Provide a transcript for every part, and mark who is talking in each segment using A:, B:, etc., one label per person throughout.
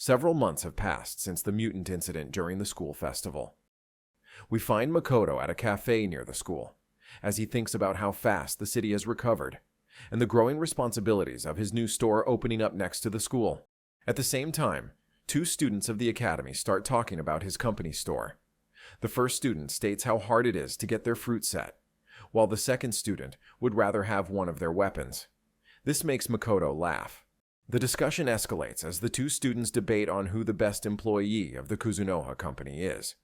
A: Several months have passed since the mutant incident during the school festival. We find Makoto at a cafe near the school, as he thinks about how fast the city has recovered, and the growing responsibilities of his new store opening up next to the school. At the same time, two students of the academy start talking about his company store. The first student states how hard it is to get their fruit set, while the second student would rather have one of their weapons. This makes Makoto laugh. The discussion escalates as the two students debate on who the best employee of the Kuzunoha company is.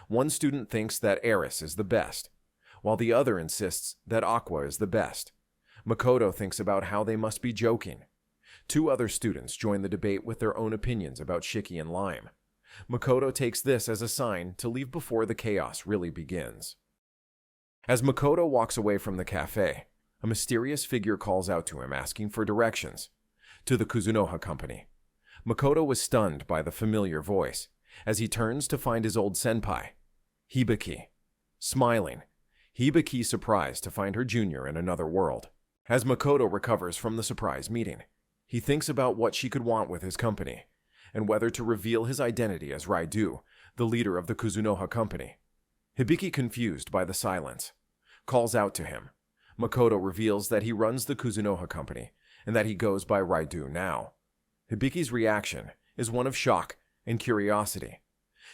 A: One student thinks that Eris is the best, while the other insists that Aqua is the best. Makoto thinks about how they must be joking. Two other students join the debate with their own opinions about Shiki and Lime. Makoto takes this as a sign to leave before the chaos really begins. As Makoto walks away from the cafe, a mysterious figure calls out to him asking for directions to the Kuzunoha company. Makoto was stunned by the familiar voice as he turns to find his old senpai, Hibiki. Smiling, Hibiki surprised to find her junior in another world. As Makoto recovers from the surprise meeting, he thinks about what she could want with his company, and whether to reveal his identity as Raidu, the leader of the Kuzunoha company. Hibiki, confused by the silence, calls out to him. Makoto reveals that he runs the Kuzunoha company, and that he goes by Raidu now. Hibiki's reaction is one of shock and curiosity.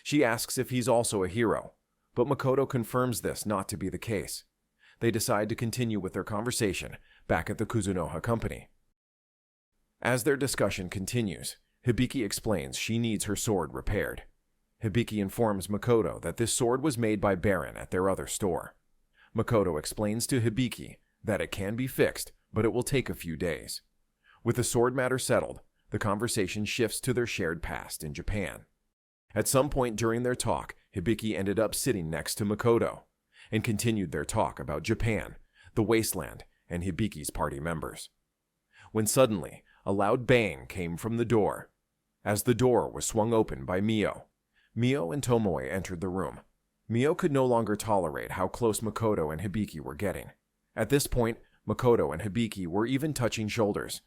A: She asks if he's also a hero, but Makoto confirms this not to be the case. They decide to continue with their conversation back at the Kuzunoha company. As their discussion continues, Hibiki explains she needs her sword repaired. Hibiki informs Makoto that this sword was made by Baron at their other store. Makoto explains to Hibiki that it can be fixed, but it will take a few days. With the sword matter settled, the conversation shifts to their shared past in Japan. At some point during their talk, Hibiki ended up sitting next to Makoto and continued their talk about Japan, the wasteland, and Hibiki's party members. When suddenly, a loud bang came from the door. As the door was swung open by Mio and Tomoe entered the room. Mio could no longer tolerate how close Makoto and Hibiki were getting. At this point, Makoto and Hibiki were even touching shoulders.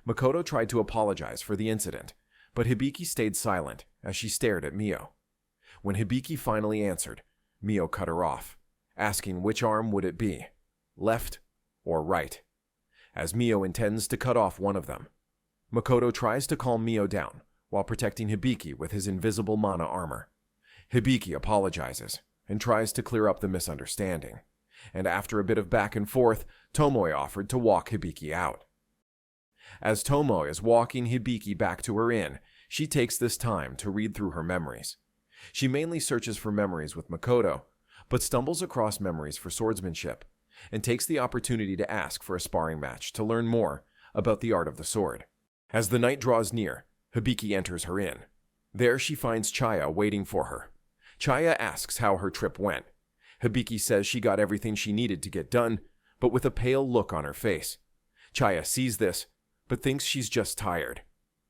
A: Makoto tried to apologize for the incident, but Hibiki stayed silent as she stared at Mio. When Hibiki finally answered, Mio cut her off, asking which arm would it be, left or right, as Mio intends to cut off one of them. Makoto tries to calm Mio down while protecting Hibiki with his invisible mana armor. Hibiki apologizes and tries to clear up the misunderstanding, and after a bit of back and forth, Tomoe offered to walk Hibiki out. As Tomoe is walking Hibiki back to her inn, she takes this time to read through her memories. She mainly searches for memories with Makoto, but stumbles across memories for swordsmanship, and takes the opportunity to ask for a sparring match to learn more about the art of the sword. As the night draws near, Hibiki enters her inn. There she finds Chaya waiting for her. Chaya asks how her trip went. Hibiki says she got everything she needed to get done, but with a pale look on her face. Chaya sees this, but thinks she's just tired.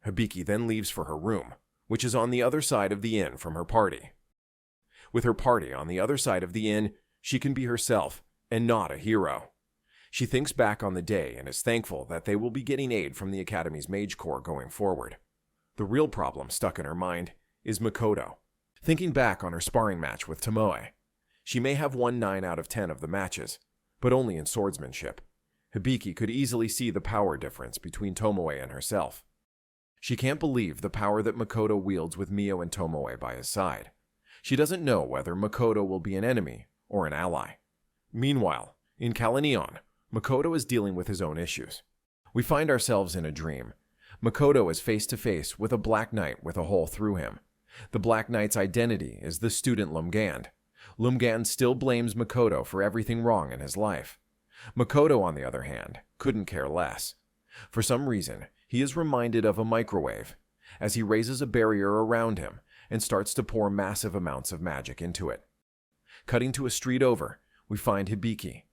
A: Hibiki then leaves for her room, which is on the other side of the inn from her party. With her party on the other side of the inn, she can be herself and not a hero. She thinks back on the day and is thankful that they will be getting aid from the Academy's Mage Corps going forward. The real problem stuck in her mind is Makoto. Thinking back on her sparring match with Tomoe, she may have won 9 out of 10 of the matches, but only in swordsmanship. Hibiki could easily see the power difference between Tomoe and herself. She can't believe the power that Makoto wields with Mio and Tomoe by his side. She doesn't know whether Makoto will be an enemy or an ally. Meanwhile, in Kalanion, Makoto is dealing with his own issues. We find ourselves in a dream. Makoto is face to face with a Black Knight with a hole through him. The Black Knight's identity is the student Lumgand. Lumgand still blames Makoto for everything wrong in his life. Makoto, on the other hand, couldn't care less. For some reason, he is reminded of a microwave, as he raises a barrier around him and starts to pour massive amounts of magic into it. Cutting to a street over, we find Hibiki,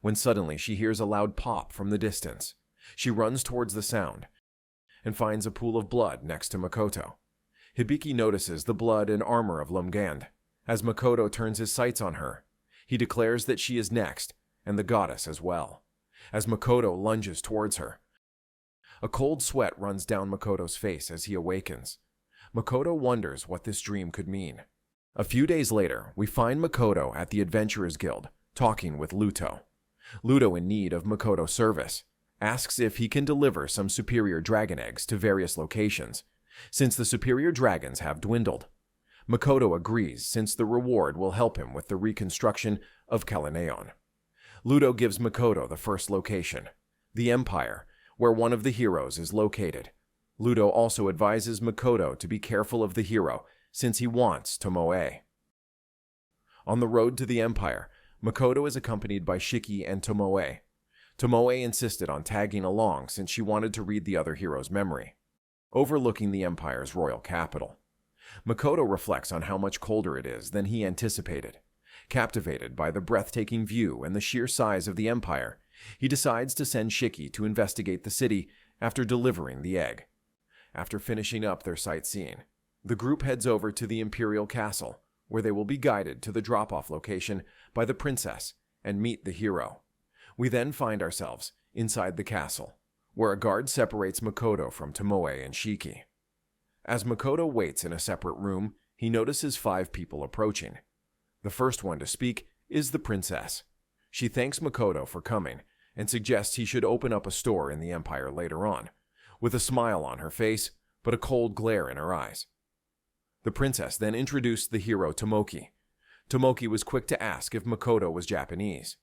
A: when suddenly she hears a loud pop from the distance. She runs towards the sound and finds a pool of blood next to Makoto. Hibiki notices the blood and armor of Lumgand. As Makoto turns his sights on her, he declares that she is next, and the goddess as well. As Makoto lunges towards her, a cold sweat runs down Makoto's face as he awakens. Makoto wonders what this dream could mean. A few days later, we find Makoto at the Adventurers Guild, talking with Luto. Luto, in need of Makoto's service, asks if he can deliver some superior dragon eggs to various locations, since the superior dragons have dwindled. Makoto agrees since the reward will help him with the reconstruction of Kalaneon. Luto gives Makoto the first location, the Empire, where one of the heroes is located. Luto also advises Makoto to be careful of the hero since he wants Tomoe. On the road to the Empire, Makoto is accompanied by Shiki and Tomoe. Tomoe insisted on tagging along since she wanted to read the other hero's memory, overlooking the Empire's royal capital. Makoto reflects on how much colder it is than he anticipated. Captivated by the breathtaking view and the sheer size of the Empire, he decides to send Shiki to investigate the city after delivering the egg. After finishing up their sightseeing, the group heads over to the Imperial Castle, where they will be guided to the drop-off location by the princess and meet the hero. We then find ourselves inside the castle, where a guard separates Makoto from Tomoe and Shiki. As Makoto waits in a separate room, he notices 5 people approaching. The first one to speak is the princess. She thanks Makoto for coming and suggests he should open up a store in the Empire later on, with a smile on her face but a cold glare in her eyes. The princess then introduced the hero Tomoki. Tomoki was quick to ask if Makoto was Japanese.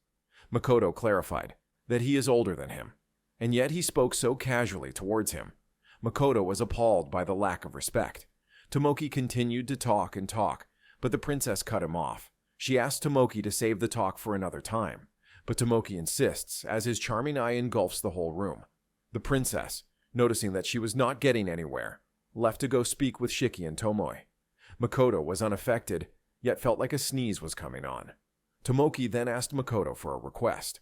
A: Makoto clarified that he is older than him, and yet he spoke so casually towards him. Makoto was appalled by the lack of respect. Tomoki continued to talk and talk, but the princess cut him off. She asked Tomoki to save the talk for another time, but Tomoki insists as his charming eye engulfs the whole room. The princess, noticing that she was not getting anywhere, left to go speak with Shiki and Tomoe. Makoto was unaffected, yet felt like a sneeze was coming on. Tomoki then asked Makoto for a request.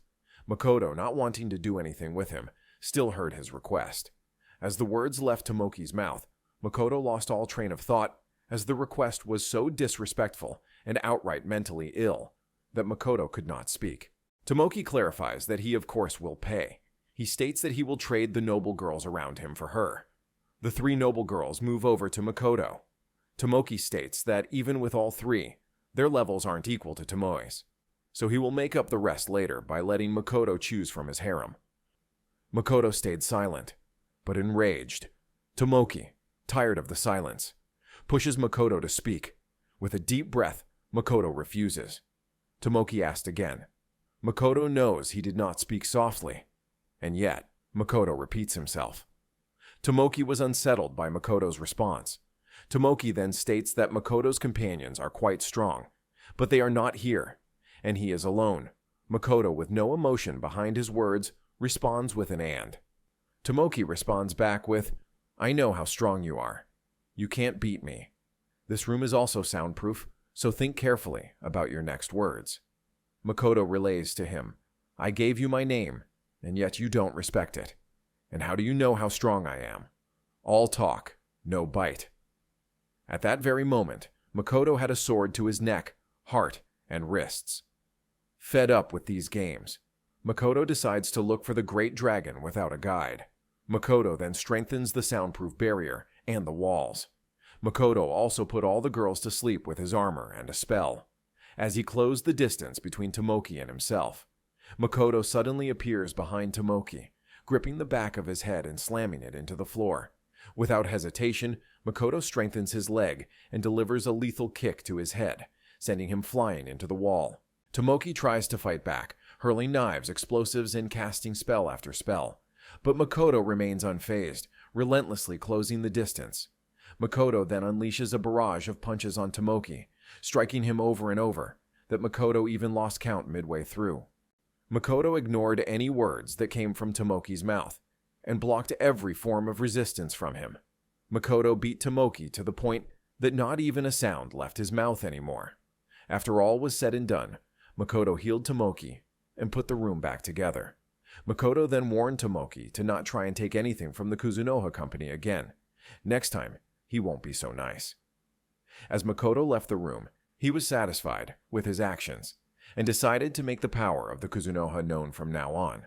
A: Makoto, not wanting to do anything with him, still heard his request. As the words left Tomoki's mouth, Makoto lost all train of thought, as the request was so disrespectful and outright mentally ill that Makoto could not speak. Tomoki clarifies that he of course will pay. He states that he will trade the noble girls around him for her. The 3 noble girls move over to Makoto. Tomoki states that even with all 3, their levels aren't equal to Tomoe's, so he will make up the rest later by letting Makoto choose from his harem. Makoto stayed silent, but enraged. Tomoki, tired of the silence, pushes Makoto to speak. With a deep breath, Makoto refuses. Tomoki asked again. Makoto knows he did not speak softly, and yet Makoto repeats himself. Tomoki was unsettled by Makoto's response. Tomoki then states that Makoto's companions are quite strong, but they are not here, and he is alone. Makoto, with no emotion behind his words, responds with an "and." Tomoki responds back with, "I know how strong you are. You can't beat me. This room is also soundproof, so think carefully about your next words." Makoto relays to him, "I gave you my name, and yet you don't respect it. And how do you know how strong I am? All talk, no bite." At that very moment, Makoto had a sword to his neck, heart, and wrists. Fed up with these games, Makoto decides to look for the great dragon without a guide. Makoto then strengthens the soundproof barrier and the walls. Makoto also put all the girls to sleep with his armor and a spell. As he closed the distance between Tomoki and himself, Makoto suddenly appears behind Tomoki, gripping the back of his head and slamming it into the floor. Without hesitation, Makoto strengthens his leg and delivers a lethal kick to his head, sending him flying into the wall. Tomoki tries to fight back, hurling knives, explosives, and casting spell after spell. But Makoto remains unfazed, relentlessly closing the distance. Makoto then unleashes a barrage of punches on Tomoki, striking him over and over, that Makoto even lost count midway through. Makoto ignored any words that came from Tomoki's mouth, and blocked every form of resistance from him. Makoto beat Tomoki to the point that not even a sound left his mouth anymore. After all was said and done, Makoto healed Tomoki and put the room back together. Makoto then warned Tomoki to not try and take anything from the Kuzunoha company again. Next time, he won't be so nice. As Makoto left the room, he was satisfied with his actions and decided to make the power of the Kuzunoha known from now on.